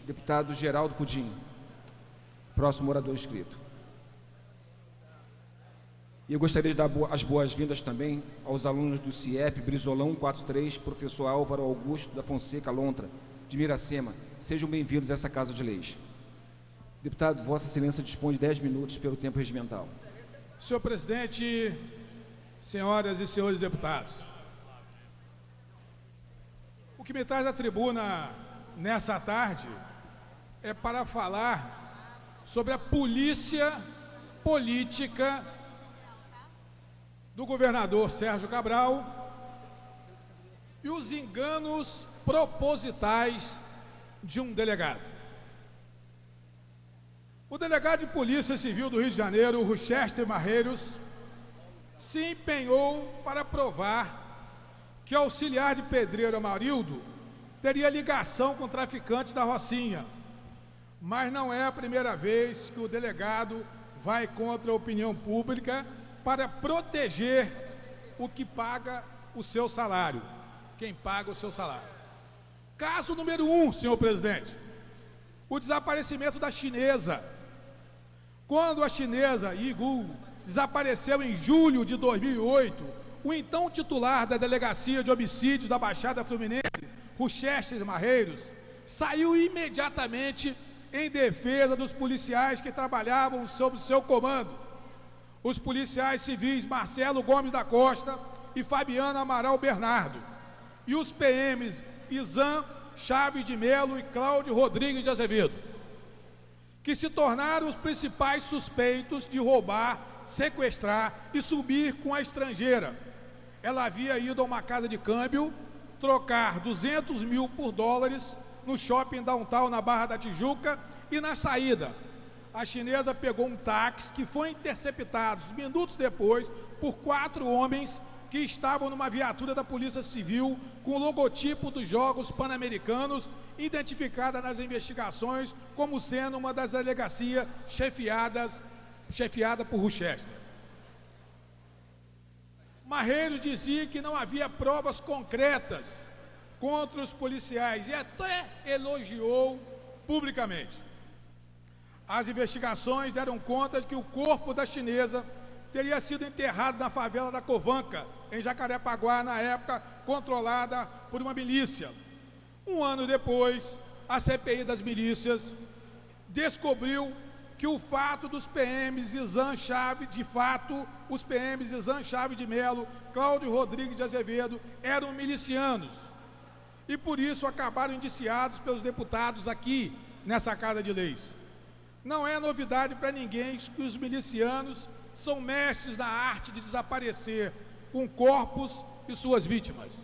Deputado Geraldo Pudim. Próximo orador inscrito. E eu gostaria de dar as boas-vindas também aos alunos do CIEP Brizolão 143, professor Álvaro Augusto da Fonseca Lontra, de Miracema. Sejam bem-vindos a essa Casa de Leis. Deputado, Vossa Excelência dispõe de 10 minutos pelo tempo regimental. Senhor presidente, senhoras e senhores deputados, o que me traz à tribuna nessa tarde é para falar sobre a polícia política do governador Sérgio Cabral e os enganos propositais de um delegado. O delegado de Polícia Civil do Rio de Janeiro, Rochester Marreiros, se empenhou para provar que o auxiliar de pedreiro Amarildo teria ligação com traficantes da Rocinha, mas não é a primeira vez que o delegado vai contra a opinião pública para proteger o que paga o seu salário, quem paga o seu salário. Caso número 1, senhor presidente, o desaparecimento da chinesa. Quando a chinesa Yigu desapareceu em julho de 2008, o então titular da Delegacia de Homicídios da Baixada Fluminense, Rochester Marreiros, saiu imediatamente em defesa dos policiais que trabalhavam sob seu comando. Os policiais civis Marcelo Gomes da Costa e Fabiana Amaral Bernardo, e os PMs Izan Chaves de Melo e Cláudio Rodrigues de Azevedo, que se tornaram os principais suspeitos de roubar, sequestrar e subir com a estrangeira. Ela havia ido a uma casa de câmbio trocar 200 mil por dólares no shopping downtown na Barra da Tijuca, e na saída a chinesa pegou um táxi que foi interceptado minutos depois por 4 homens que estavam numa viatura da Polícia Civil com o logotipo dos Jogos Pan-Americanos, identificada nas investigações como sendo uma das delegacias chefiada por Rochester. Marreiros dizia que não havia provas concretas contra os policiais e até elogiou publicamente. As investigações deram conta de que o corpo da chinesa teria sido enterrado na favela da Covanca, em Jacarepaguá, na época controlada por uma milícia. Um ano depois, a CPI das milícias descobriu que o fato dos PMs Izan Chaves, os PMs Izan Chaves de Melo, Cláudio Rodrigues de Azevedo, eram milicianos. E por isso acabaram indiciados pelos deputados aqui, nessa Casa de Leis. Não é novidade para ninguém que os milicianos são mestres da arte de desaparecer com corpos e suas vítimas.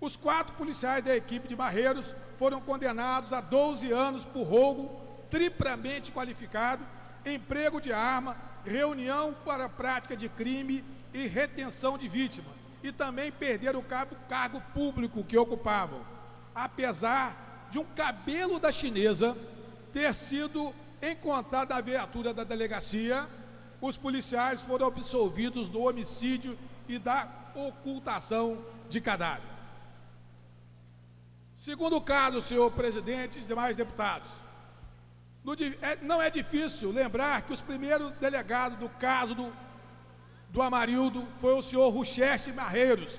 Os 4 policiais da equipe de Marreiros foram condenados a 12 anos por roubo triplamente qualificado, emprego de arma, reunião para prática de crime e retenção de vítima, e também perderam o cargo público que ocupavam, apesar de um cabelo da chinesa ter sido encontrado na viatura da delegacia. Os policiais foram absolvidos do homicídio e da ocultação de cadáver. Segundo caso, senhor presidente e demais deputados, não é difícil lembrar que os primeiros delegados do caso do Amarildo foi o senhor Rochester Marreiros.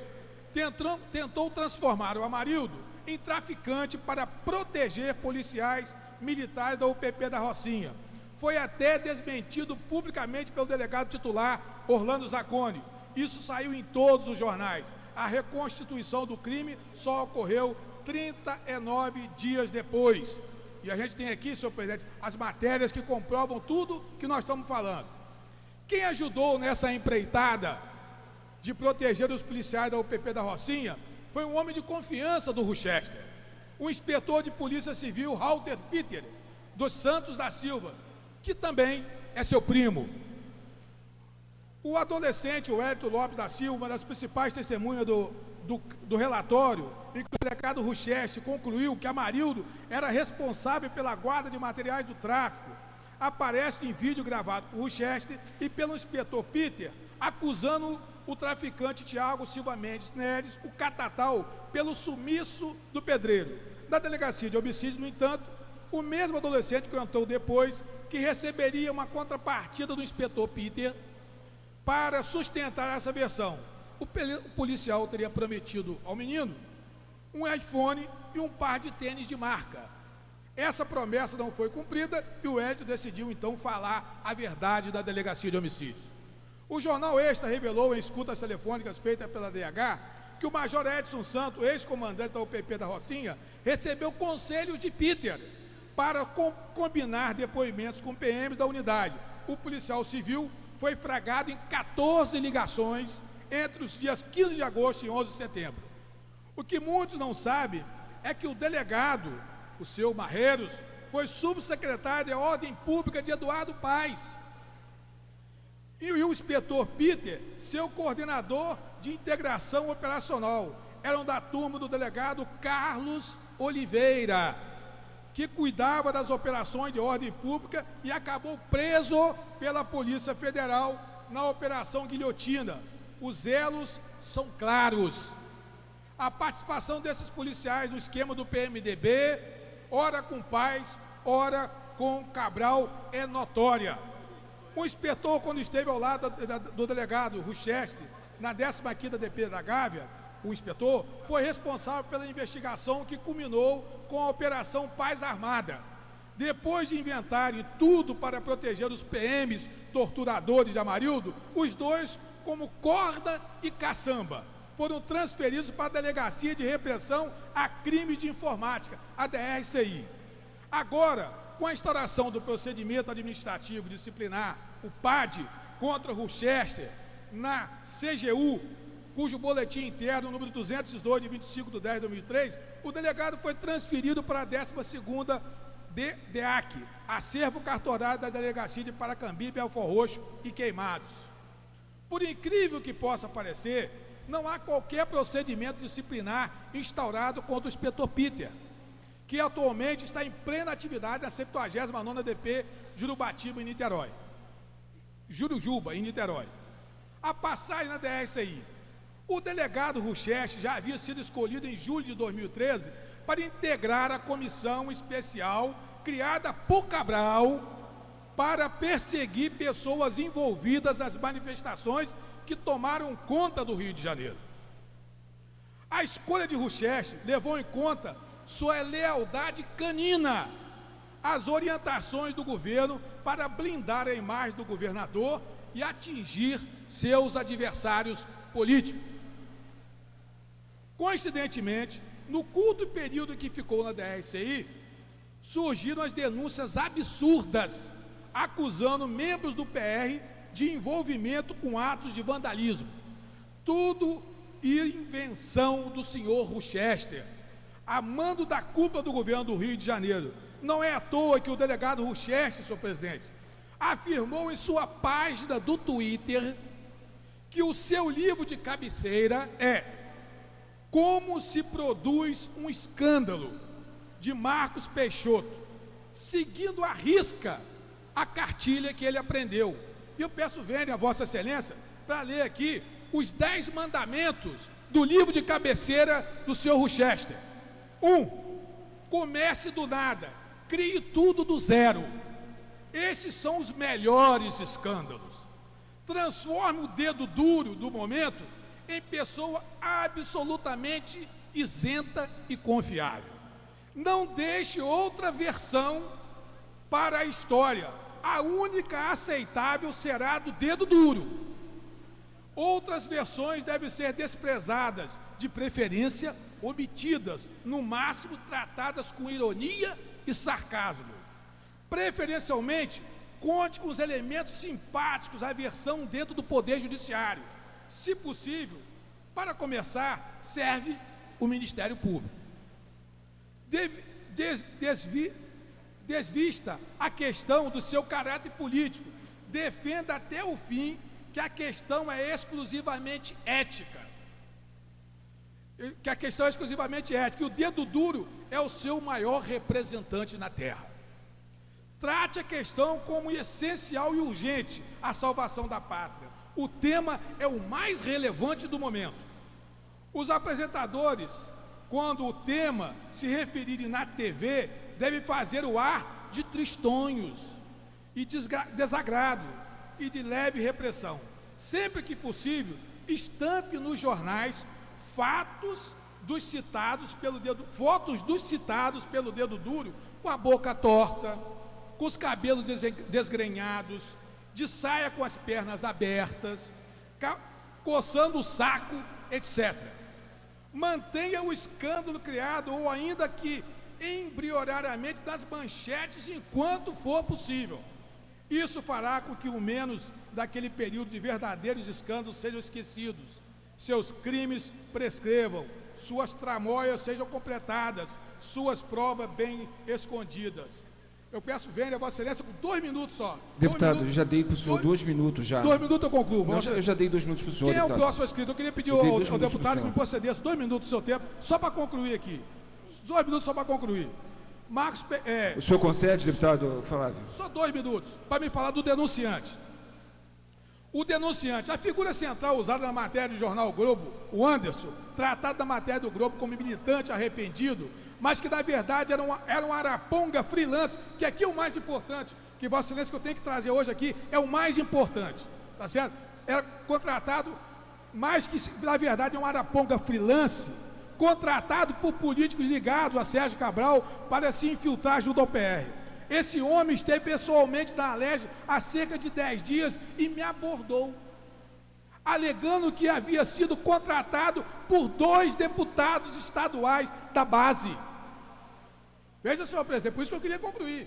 Tentou transformar o Amarildo em traficante para proteger policiais militares da UPP da Rocinha. Foi até desmentido publicamente pelo delegado titular Orlando Zacconi. Isso saiu em todos os jornais. A reconstituição do crime só ocorreu 39 dias depois. E a gente tem aqui, senhor presidente, as matérias que comprovam tudo que nós estamos falando. Quem ajudou nessa empreitada de proteger os policiais da UPP da Rocinha foi um homem de confiança do Rochester, o inspetor de Polícia Civil, Walter Peter dos Santos da Silva, que também é seu primo. O adolescente, o Hélio Lopes da Silva, uma das principais testemunhas do relatório, em que o delegado Rochester concluiu que Amarildo era responsável pela guarda de materiais do tráfico, aparece em vídeo gravado por Rochester e pelo inspetor Peter, acusando o traficante Tiago Silva Mendes Neres, o Catatal, pelo sumiço do pedreiro. Da delegacia de homicídio, no entanto, o mesmo adolescente contou depois que receberia uma contrapartida do inspetor Peter para sustentar essa versão. O policial teria prometido ao menino um iPhone e um par de tênis de marca. Essa promessa não foi cumprida e o Hélio decidiu então falar a verdade da delegacia de homicídios. O jornal Extra revelou em escutas telefônicas feitas pela DH que o major Edson Santos, ex-comandante da UPP da Rocinha, recebeu conselhos de Peter para combinar depoimentos com PMs da unidade. O policial civil foi flagrado em 14 ligações entre os dias 15 de agosto e 11 de setembro. O que muitos não sabem é que o delegado, o seu Marreiros, foi subsecretário de Ordem Pública de Eduardo Paes. E o inspetor Peter, seu coordenador de integração operacional, eram da turma do delegado Carlos Oliveira, que cuidava das operações de ordem pública e acabou preso pela Polícia Federal na Operação Guilhotina. Os elos são claros. A participação desses policiais no esquema do PMDB, ora com Paes, ora com Cabral, é notória. O inspetor, quando esteve ao lado do delegado Rucheste, na 15ª DP da Gávea, o inspetor foi responsável pela investigação que culminou com a Operação Paz Armada. Depois de inventarem tudo para proteger os PMs torturadores de Amarildo, os dois, como corda e caçamba, foram transferidos para a Delegacia de Repressão a Crimes de Informática, a DRCI. Agora, com a instauração do procedimento administrativo disciplinar, o PAD, contra Ruchester, na CGU, cujo boletim interno, número 202, de 25 de 10 de 2003, o delegado foi transferido para a 12ª DEAC, acervo cartorário da Delegacia de Paracambi, Belford Roxo e Queimados. Por incrível que possa parecer, não há qualquer procedimento disciplinar instaurado contra o inspetor Peter, que atualmente está em plena atividade na 79ª DP Jurubatiba, em Niterói. Jurujuba, em Niterói. A passagem na DRCI. O delegado Rucheste já havia sido escolhido em julho de 2013 para integrar a comissão especial criada por Cabral para perseguir pessoas envolvidas nas manifestações que tomaram conta do Rio de Janeiro. A escolha de Rucheste levou em conta sua lealdade canina às orientações do governo para blindar a imagem do governador e atingir seus adversários políticos. Coincidentemente, no curto período em que ficou na DRCI, surgiram as denúncias absurdas acusando membros do PR de envolvimento com atos de vandalismo. Tudo invenção do senhor Ruchester, a mando da cúpula do governo do Rio de Janeiro. Não é à toa que o delegado Ruchester, senhor presidente, afirmou em sua página do Twitter que o seu livro de cabeceira é Como se produz um escândalo, de Marcos Peixoto, seguindo à risca a cartilha que ele aprendeu. E eu peço venha a Vossa Excelência para ler aqui os 10 mandamentos do livro de cabeceira do senhor Ruchester. 1. Comece do nada, crie tudo do zero. Esses são os melhores escândalos. Transforme o dedo duro do momento em pessoa absolutamente isenta e confiável. Não deixe outra versão para a história. A única aceitável será do dedo duro. Outras versões devem ser desprezadas, de preferência omitidas, no máximo tratadas com ironia e sarcasmo. Preferencialmente, conte com os elementos simpáticos à versão dentro do Poder Judiciário. Se possível, para começar, serve o Ministério Público. Desvista a questão do seu caráter político. Defenda até o fim que a questão é exclusivamente ética. E o dedo duro é o seu maior representante na Terra. Trate a questão como essencial e urgente à salvação da pátria. O tema é o mais relevante do momento. Os apresentadores, quando o tema se referirem na TV, deve fazer o ar de tristonhos e desagrado e de leve repressão. Sempre que possível, estampe nos jornais fotos dos citados pelo dedo duro, com a boca torta, com os cabelos desgrenhados, de saia com as pernas abertas, coçando o saco, etc. Mantenha o escândalo criado, ou ainda que embrionariamente, nas manchetes enquanto for possível. Isso fará com que o menos daquele período de verdadeiros escândalos sejam esquecidos, seus crimes prescrevam, suas tramóias sejam completadas, suas provas bem escondidas. Eu peço vênia, Vossa Excelência, por 2 minutos só. Deputado, eu já dei para o senhor 2 minutos já. 2 minutos eu concluo. Não, eu já dei 2 minutos para o senhor, Quem deputado. É o próximo inscrito? Eu queria pedir ao deputado que me concedesse 2 minutos do seu tempo, só para concluir aqui. 2 minutos só para concluir. Marcos... O senhor concede, deputado Flávio? Só 2 minutos, para me falar do denunciante. O denunciante, a figura central usada na matéria do jornal o Globo, o Anderson, tratado da matéria do Globo como militante arrependido, mas que na verdade era um araponga freelance, que aqui é o mais importante, que Vossa Excelência, que eu tenho que trazer hoje aqui, é o mais importante, tá certo? Era contratado, mas que na verdade é um araponga freelance, contratado por políticos ligados a Sérgio Cabral para se infiltrar junto ao PR. Esse homem esteve pessoalmente na Alerj há cerca de 10 dias e me abordou, alegando que havia sido contratado por 2 deputados estaduais da base. Veja, senhor presidente, por isso que eu queria concluir.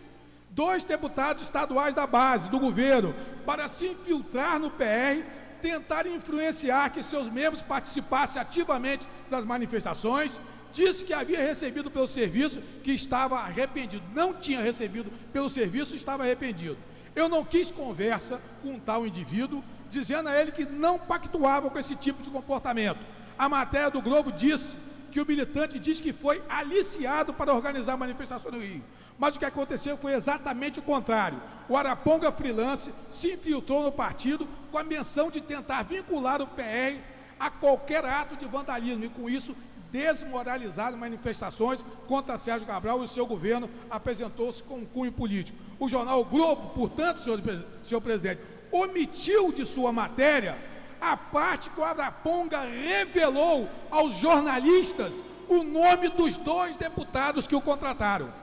2 deputados estaduais da base, do governo, para se infiltrar no PR, tentar influenciar que seus membros participassem ativamente das manifestações. Disse que havia recebido pelo serviço, que estava arrependido. Não tinha recebido pelo serviço, estava arrependido. Eu não quis conversa com um tal indivíduo, dizendo a ele que não pactuava com esse tipo de comportamento. A matéria do Globo disse que o militante diz que foi aliciado para organizar a manifestação no Rio. Mas o que aconteceu foi exatamente o contrário. O araponga freelance se infiltrou no partido com a menção de tentar vincular o PR a qualquer ato de vandalismo e, com isso, desmoralizar manifestações contra Sérgio Cabral e o seu governo apresentou-se com um cunho político. O jornal o Globo, portanto, senhor presidente, omitiu de sua matéria a parte que o araponga revelou aos jornalistas o nome dos 2 deputados que o contrataram.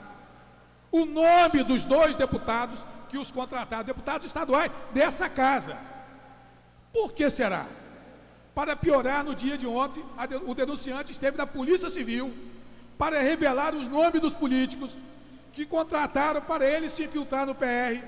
O nome dos 2 deputados que os contrataram, deputados estaduais dessa casa. Por que será? Para piorar, no dia de ontem, o denunciante esteve na Polícia Civil para revelar os nomes dos políticos que contrataram para ele se infiltrar no PR,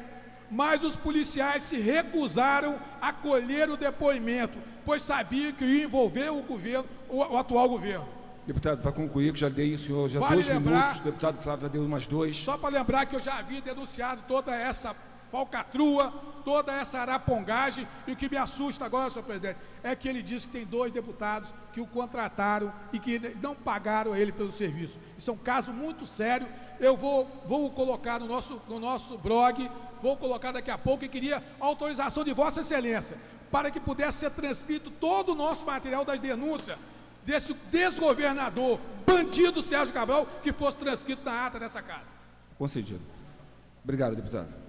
mas os policiais se recusaram a colher o depoimento, pois sabiam que ia envolver o governo, o atual governo. Deputado, para concluir, que já dei, senhor, já vale 2 minutos, o deputado Flávio já deu mais 2. Só para lembrar que eu já havia denunciado toda essa falcatrua, toda essa arapongagem, e o que me assusta agora, senhor presidente, é que ele diz que tem 2 deputados que o contrataram e que não pagaram a ele pelo serviço. Isso é um caso muito sério. Eu vou colocar no nosso blog, vou colocar daqui a pouco, e queria a autorização de Vossa Excelência, para que pudesse ser transcrito todo o nosso material das denúncias desse desgovernador, bandido Sérgio Cabral, que fosse transcrito na ata dessa casa. Concedido. Obrigado, deputado.